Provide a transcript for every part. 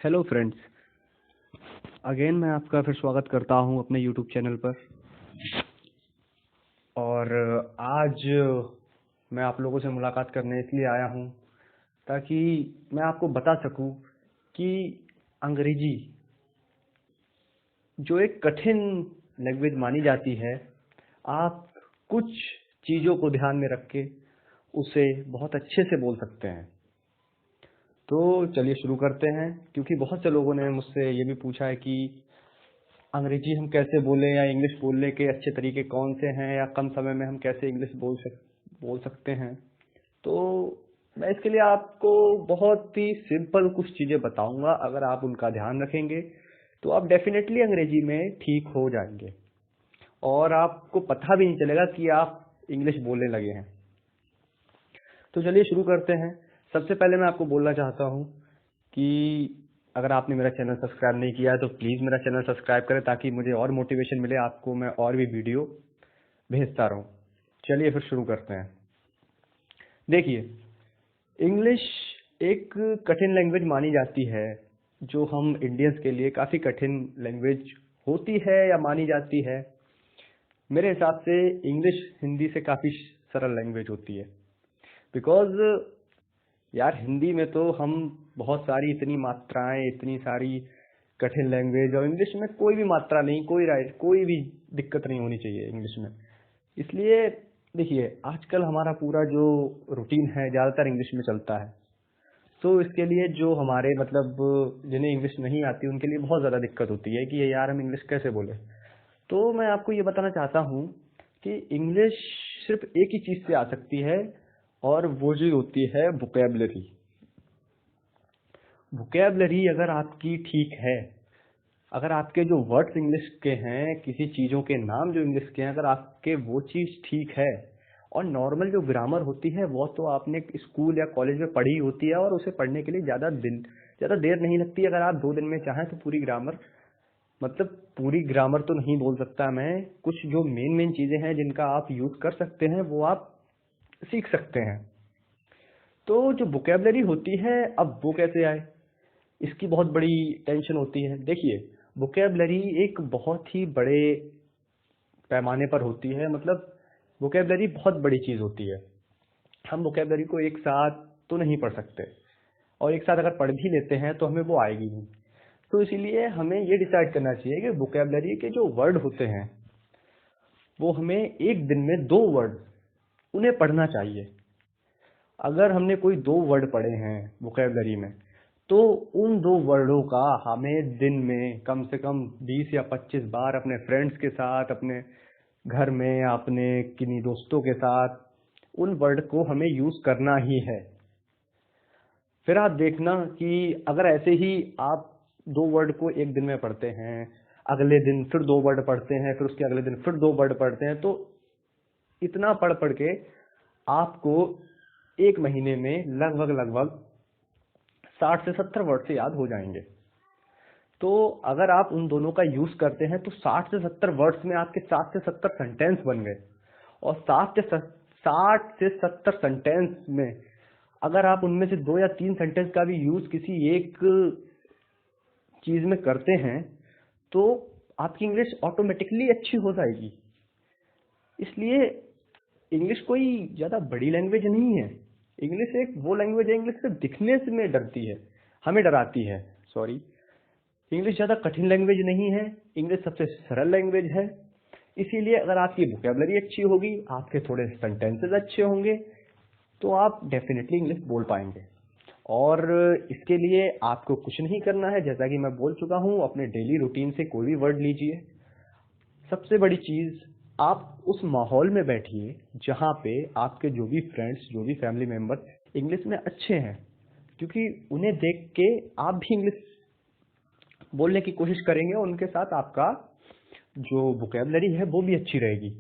Hello friends, again मैं आपका फिर स्वागत करता हूं अपने यूट्यूब चैनल पर। और आज मैं आप लोगों से मुलाकात करने इसलिए आया हूं ताकि मैं आपको बता सकूं कि अंग्रेजी जो एक कठिन लैंग्वेज मानी जाती है, आप कुछ चीज़ों को ध्यान में रख के उसे बहुत अच्छे से बोल सकते हैं। तो चलिए शुरू करते हैं, क्योंकि बहुत से लोगों ने मुझसे ये भी पूछा है कि अंग्रेजी हम कैसे बोलें या इंग्लिश बोलने के अच्छे तरीके कौन से हैं या कम समय में हम कैसे इंग्लिश बोल सकते हैं। तो मैं इसके लिए आपको बहुत ही सिंपल कुछ चीज़ें बताऊंगा। अगर आप उनका ध्यान रखेंगे तो आप डेफिनेटली अंग्रेजी में ठीक हो जाएंगे और आपको पता भी नहीं चलेगा कि आप इंग्लिश बोलने लगे हैं। तो चलिए शुरू करते हैं। सबसे पहले मैं आपको बोलना चाहता हूँ कि अगर आपने मेरा चैनल सब्सक्राइब नहीं किया है तो प्लीज़ मेरा चैनल सब्सक्राइब करें ताकि मुझे और मोटिवेशन मिले, आपको मैं और भी वीडियो भेजता रहूं। चलिए फिर शुरू करते हैं। देखिए, इंग्लिश एक कठिन लैंग्वेज मानी जाती है, जो हम इंडियंस के लिए काफ़ी कठिन लैंग्वेज होती है या मानी जाती है। मेरे हिसाब से इंग्लिश हिंदी से काफ़ी सरल लैंग्वेज होती है, बिकॉज यार हिंदी में तो हम बहुत सारी इतनी मात्राएं, इतनी सारी कठिन लैंग्वेज, और इंग्लिश में कोई भी मात्रा नहीं, कोई भी दिक्कत नहीं होनी चाहिए इंग्लिश में। इसलिए देखिए, आजकल हमारा पूरा जो रूटीन है ज़्यादातर इंग्लिश में चलता है। तो इसके लिए जो हमारे जिन्हें इंग्लिश नहीं आती उनके लिए बहुत ज़्यादा दिक्कत होती है कि ये यार हम इंग्लिश कैसे बोले। तो मैं आपको ये बताना चाहता हूँ कि इंग्लिश सिर्फ एक ही चीज़ से आ सकती है, और वो जो होती है वोकैबुलरी। वोकैबुलरी अगर आपकी ठीक है, अगर आपके जो वर्ड्स इंग्लिश के हैं, किसी चीज़ों के नाम जो इंग्लिश के हैं, अगर आपके वो चीज़ ठीक है, और नॉर्मल जो ग्रामर होती है वो तो आपने स्कूल या कॉलेज में पढ़ी होती है, और उसे पढ़ने के लिए ज़्यादा देर नहीं लगती। अगर आप 2 दिन में चाहें तो पूरी ग्रामर तो नहीं बोल सकता मैं, कुछ जो मेन चीज़ें हैं जिनका आप यूज़ कर सकते हैं वो आप सीख सकते हैं। तो जो वोकैबुलरी होती है, अब वो कैसे आए, इसकी बहुत बड़ी टेंशन होती है। देखिए, वोकैबुलरी एक बहुत ही बड़े पैमाने पर होती है, वोकैबुलरी बहुत बड़ी चीज़ होती है। हम वोकैबुलरी को एक साथ तो नहीं पढ़ सकते, और एक साथ अगर पढ़ भी लेते हैं तो हमें वो आएगी नहीं। तो इसीलिए हमें ये डिसाइड करना चाहिए कि वोकैबुलरी के जो वर्ड होते हैं वो हमें एक दिन में 2 वर्ड उन्हें पढ़ना चाहिए। अगर हमने कोई 2 वर्ड पढ़े हैं वोकैबुलरी में, तो उन 2 वर्डों का हमें दिन में कम से कम 20 या 25 बार अपने फ्रेंड्स के साथ, अपने घर में या अपने किन्हीं दोस्तों के साथ उन वर्ड को हमें यूज करना ही है। फिर आप देखना कि अगर ऐसे ही आप 2 वर्ड को एक दिन में पढ़ते हैं, अगले दिन फिर 2 वर्ड पढ़ते हैं, फिर उसके अगले दिन फिर 2 वर्ड पढ़ते हैं, तो इतना पढ़ के आपको एक महीने में लगभग 60 से 70 वर्ड से याद हो जाएंगे। तो अगर आप उन दोनों का यूज करते हैं तो 60 से 70 वर्ड्स में आपके 60 से 70 सेंटेंस बन गए। और 60 से 70 सेंटेंस में अगर आप उनमें से 2 या 3 सेंटेंस का भी यूज किसी एक चीज में करते हैं तो आपकी इंग्लिश ऑटोमेटिकली अच्छी हो जाएगी। इसलिए इंग्लिश कोई ज्यादा बड़ी लैंग्वेज नहीं है। इंग्लिश एक वो लैंग्वेज है, इंग्लिश से दिखने से में डरती है, हमें डराती है, सॉरी। इंग्लिश ज़्यादा कठिन लैंग्वेज नहीं है, इंग्लिश सबसे सरल लैंग्वेज है। इसीलिए अगर आपकी वोकैबुलरी अच्छी होगी, आपके थोड़े सेंटेंसेस अच्छे होंगे, तो आप डेफिनेटली इंग्लिश बोल पाएंगे। और इसके लिए आपको कुछ नहीं करना है, जैसा कि मैं बोल चुका हूँ, अपने डेली रूटीन से कोई भी वर्ड लीजिए। सबसे बड़ी चीज़, आप उस माहौल में बैठिए जहाँ पे आपके जो भी फ्रेंड्स, जो भी फैमिली मेंबर इंग्लिश में अच्छे हैं, क्योंकि उन्हें देख के आप भी इंग्लिश बोलने की कोशिश करेंगे और उनके साथ आपका जो वोकैबुलरी है वो भी अच्छी रहेगी।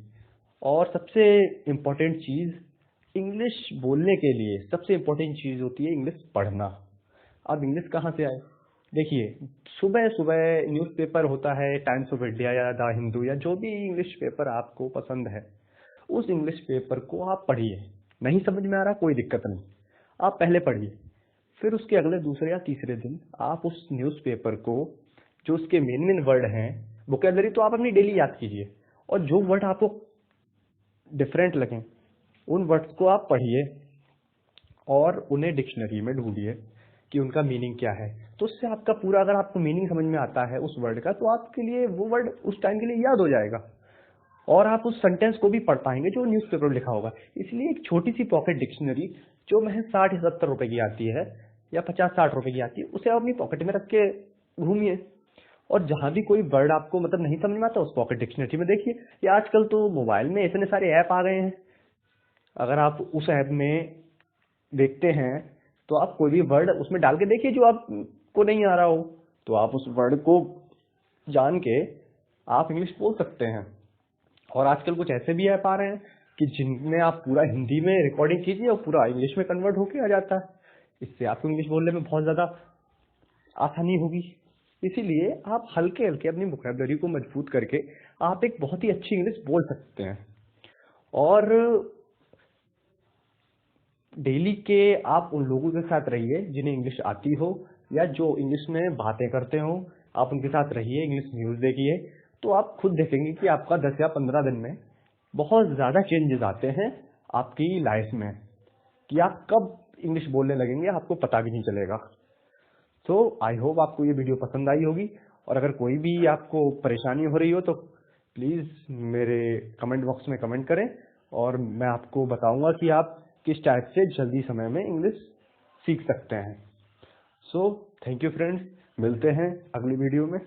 और सबसे इम्पोर्टेंट चीज़, इंग्लिश बोलने के लिए सबसे इम्पोर्टेंट चीज़ होती है इंग्लिश पढ़ना। अब इंग्लिश कहाँ से आए? देखिए, सुबह सुबह न्यूज़पेपर होता है, टाइम्स ऑफ इंडिया या द हिंदू या जो भी इंग्लिश पेपर आपको पसंद है, उस इंग्लिश पेपर को आप पढ़िए। नहीं समझ में आ रहा, कोई दिक्कत नहीं, आप पहले पढ़िए। फिर उसके अगले दूसरे या तीसरे दिन आप उस न्यूज़पेपर को, जो उसके मेन मेन वर्ड हैं, वोकेबलरी तो आप अपनी डेली याद कीजिए, और जो वर्ड आपको डिफरेंट लगें उन वर्ड्स को आप पढ़िए और उन्हें डिक्शनरी में ढूंढिए कि उनका मीनिंग क्या है। तो उससे आपका पूरा, अगर आपको मीनिंग समझ में आता है उस वर्ड का, तो आपके लिए वो वर्ड उस टाइम के लिए याद हो जाएगा और आप उस सेंटेंस को भी पढ़ पाएंगे जो न्यूज़पेपर में लिखा होगा। इसलिए एक छोटी सी पॉकेट डिक्शनरी जो महज 60 या 70 रुपए की आती है या 50-60 रुपए की आती है, उसे आप अपनी पॉकेट में रख के घूमिए, और जहां भी कोई वर्ड आपको मतलब नहीं समझ में आता उस पॉकेट डिक्शनरी में देखिए। या आजकल तो मोबाइल में इतने सारे ऐप आ गए हैं, अगर आप उस ऐप में देखते हैं तो आप कोई भी वर्ड उसमें डाल के देखिए जो आपको नहीं आ रहा हो, तो आप उस वर्ड को जान के आप इंग्लिश बोल सकते हैं। और आजकल कुछ ऐसे भी ऐप आ रहे हैं कि जिनमें आप पूरा हिंदी में रिकॉर्डिंग कीजिए और पूरा इंग्लिश में कन्वर्ट होके आ जाता है। इससे आपको इंग्लिश बोलने में बहुत ज्यादा आसानी होगी। इसीलिए आप हल्के हल्के अपनी वोकैबुलरी को मजबूत करके आप एक बहुत ही अच्छी इंग्लिश बोल सकते हैं। और डेली के आप उन लोगों के साथ रहिए जिन्हें इंग्लिश आती हो या जो इंग्लिश में बातें करते हो, आप उनके साथ रहिए, इंग्लिश न्यूज़ देखिए, तो आप खुद देखेंगे कि आपका 10 या 15 दिन में बहुत ज़्यादा चेंजेस आते हैं आपकी लाइफ में, कि आप कब इंग्लिश बोलने लगेंगे आपको पता भी नहीं चलेगा। तो आई होप आपको ये वीडियो पसंद आई होगी, और अगर कोई भी आपको परेशानी हो रही हो तो प्लीज़ मेरे कमेंट बॉक्स में कमेंट करें, और मैं आपको बताऊंगा कि आप किस टाइप से जल्दी समय में इंग्लिश सीख सकते हैं। सो थैंक यू फ्रेंड्स, मिलते हैं अगली वीडियो में।